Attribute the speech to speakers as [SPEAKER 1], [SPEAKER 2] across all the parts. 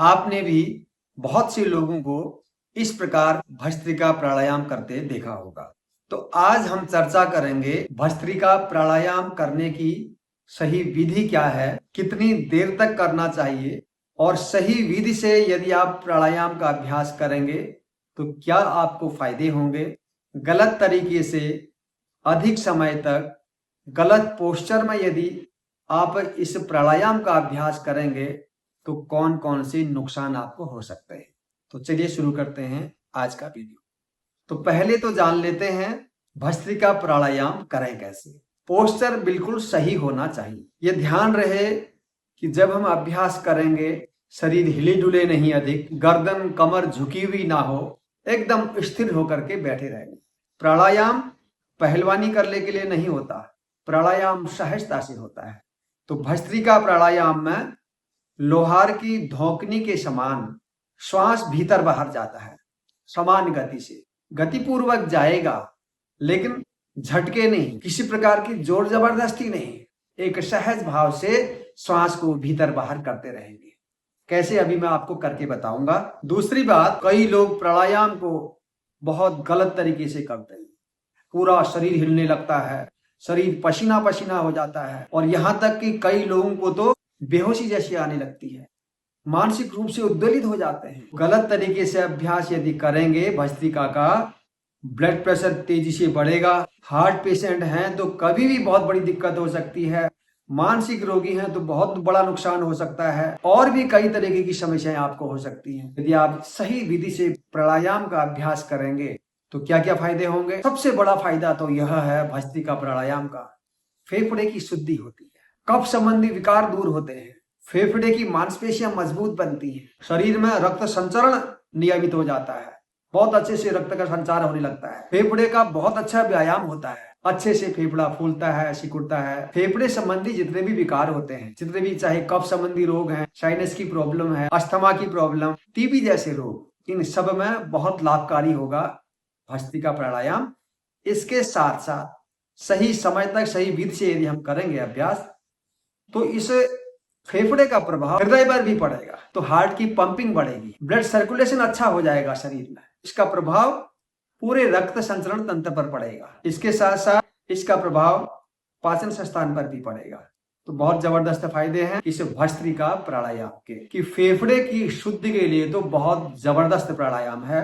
[SPEAKER 1] आपने भी बहुत से लोगों को इस प्रकार भस्त्रिका प्राणायाम करते देखा होगा। तो आज हम चर्चा करेंगे भस्त्रिका प्राणायाम करने की सही विधि क्या है, कितनी देर तक करना चाहिए और सही विधि से यदि आप प्राणायाम का अभ्यास करेंगे तो क्या आपको फायदे होंगे। गलत तरीके से अधिक समय तक गलत पोस्चर में यदि आप इस प्राणायाम का अभ्यास करेंगे तो कौन कौन से नुकसान आपको हो सकते हैं। तो चलिए शुरू करते हैं आज का वीडियो। तो पहले तो जान लेते हैं भस्त्रिका प्राणायाम करें कैसे। पोस्चर बिल्कुल सही होना चाहिए। ये ध्यान रहे कि जब हम अभ्यास करेंगे शरीर हिले डुले नहीं, अधिक गर्दन कमर झुकी हुई ना हो, एकदम स्थिर होकर के बैठे रहेंगे। प्राणायाम पहलवानी करने के लिए नहीं होता, प्राणायाम सहजता से होता है। तो भस्त्रिका प्राणायाम में लोहार की धोकनी के समान श्वास भीतर बाहर जाता है, समान गति से, गतिपूर्वक जाएगा, लेकिन झटके नहीं, किसी प्रकार की जोर जबरदस्ती नहीं, एक सहज भाव से श्वास को भीतर बाहर करते रहेंगे। कैसे, अभी मैं आपको करके बताऊंगा। दूसरी बात, कई लोग प्राणायाम को बहुत गलत तरीके से करते हैं। पूरा शरीर हिलने लगता है, शरीर पसीना पसीना हो जाता है और यहाँ तक कि कई लोगों को तो बेहोशी जैसी आने लगती है, मानसिक रूप से उद्वेलित हो जाते हैं। गलत तरीके से अभ्यास यदि करेंगे भस्त्रिका का, ब्लड प्रेशर तेजी से बढ़ेगा। हार्ट पेशेंट हैं तो कभी भी बहुत बड़ी दिक्कत हो सकती है, मानसिक रोगी हैं तो बहुत बड़ा नुकसान हो सकता है, और भी कई तरीके की समस्याएं आपको हो सकती हैं। यदि आप सही विधि से प्राणायाम का अभ्यास करेंगे तो क्या क्या फायदे होंगे। सबसे बड़ा फायदा तो यह है भस्त्रिका प्राणायाम का, फेफड़े की शुद्धि होती है, कफ संबंधी विकार दूर होते हैं, फेफड़े की मांसपेशियां मजबूत बनती हैं, शरीर में रक्त संचरण नियमित हो जाता है, बहुत अच्छे से रक्त का संचार होने लगता है, फेफड़े का बहुत अच्छा व्यायाम होता है, अच्छे से फेफड़ा फूलता है, सिकुड़ता है। फेफड़े संबंधी जितने भी विकार होते हैं, जितने भी चाहे कफ संबंधी रोग हैं, साइनस की प्रॉब्लम है, अस्थमा की प्रॉब्लम, टीबी जैसे रोग, इन सब में बहुत लाभकारी होगा भस्त्रिका प्राणायाम। इसके साथ साथ सही समय तक सही विधि से यदि हम करेंगे अभ्यास तो इस फेफड़े का प्रभाव हृदय पर भी पड़ेगा, तो हार्ट की पंपिंग बढ़ेगी, ब्लड सर्कुलेशन अच्छा हो जाएगा शरीर में। इसका प्रभाव पूरे रक्त संचरण तंत्र पर पड़ेगा। इसके साथ साथ इसका प्रभाव पाचन स्थान पर भी पड़ेगा। तो बहुत जबरदस्त फायदे हैं इस भस्त्रिका प्राणायाम के, कि फेफड़े की शुद्धि के लिए तो बहुत जबरदस्त प्राणायाम है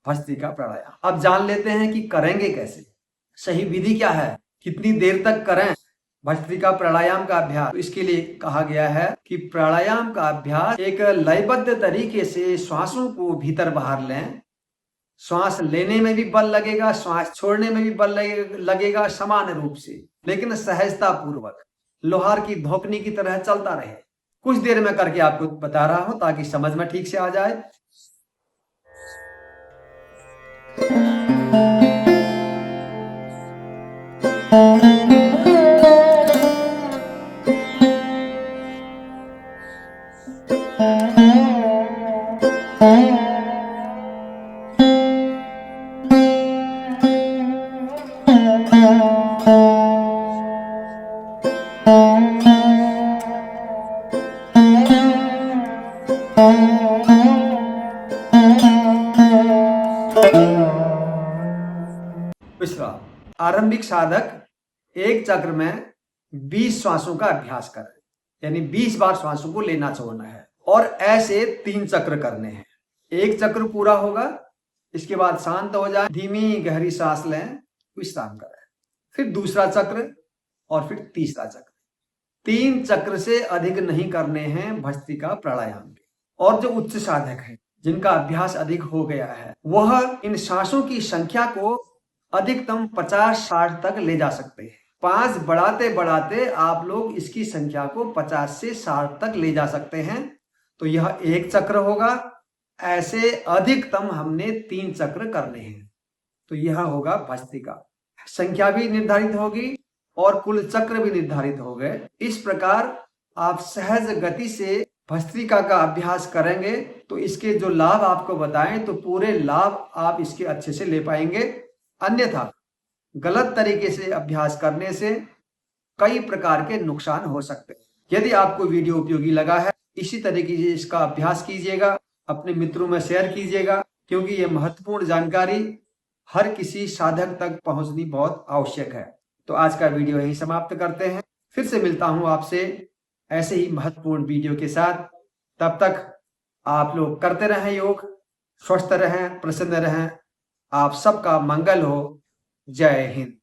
[SPEAKER 1] भस्त्रिका प्राणायाम। अब जान लेते हैं कि करेंगे कैसे, सही विधि क्या है, कितनी देर तक करें भस्त्रिका प्राणायाम का अभ्यास। तो इसके लिए कहा गया है कि प्राणायाम का अभ्यास एक लयबद्ध तरीके से श्वासों को भीतर बाहर लें। श्वास लेने में भी बल लगेगा, श्वास छोड़ने में भी बल लगेगा समान रूप से, लेकिन सहजता पूर्वक लोहार की धोकनी की तरह चलता रहे। कुछ देर में करके आपको बता रहा हूं ताकि समझ में ठीक से आ जाए। विश्राम। आरंभिक साधक एक चक्र में 20 श्वासों का अभ्यास करें, यानी 20 बार श्वासों को लेना छोड़ना है और ऐसे 3 चक्र करने हैं। एक चक्र पूरा होगा, इसके बाद शांत हो जाए, धीमी गहरी सांस लें, विश्राम करें, फिर दूसरा चक्र और फिर तीसरा चक्र। 3 चक्र से अधिक नहीं करने हैं भस्त्रिका प्राणायाम के। और जो उच्च साधक है, जिनका अभ्यास अधिक हो गया है, वह इन सांसों की संख्या को अधिकतम 50-60 तक ले जा सकते हैं। 5 बढ़ाते बढ़ाते आप लोग इसकी संख्या को 50 से 60 तक ले जा सकते हैं। तो यह एक चक्र होगा। ऐसे अधिकतम हमने 3 चक्र करने हैं। तो यह होगा भस्त्रिका। संख्या भी निर्धारित होगी और कुल चक्र भी निर्धारित हो गए। इस प्रकार आप सहज गति से भस्त्रिका का अभ्यास करेंगे तो इसके जो लाभ आपको बताएं तो पूरे लाभ आप इसके अच्छे से ले पाएंगे। अन्यथा गलत तरीके से अभ्यास करने से कई प्रकार के नुकसान हो सकते हैं। यदि आपको वीडियो उपयोगी लगा है इसी तरीके से इसका अभ्यास कीजिएगा, अपने मित्रों में शेयर कीजिएगा, क्योंकि ये महत्वपूर्ण जानकारी हर किसी साधक तक पहुंचनी बहुत आवश्यक है। तो आज का वीडियो यही समाप्त करते हैं। फिर से मिलता हूं आपसे ऐसे ही महत्वपूर्ण वीडियो के साथ। तब तक आप लोग करते रहें योग, स्वस्थ रहें, प्रसन्न रहें। आप सबका मंगल हो। जय हिंद।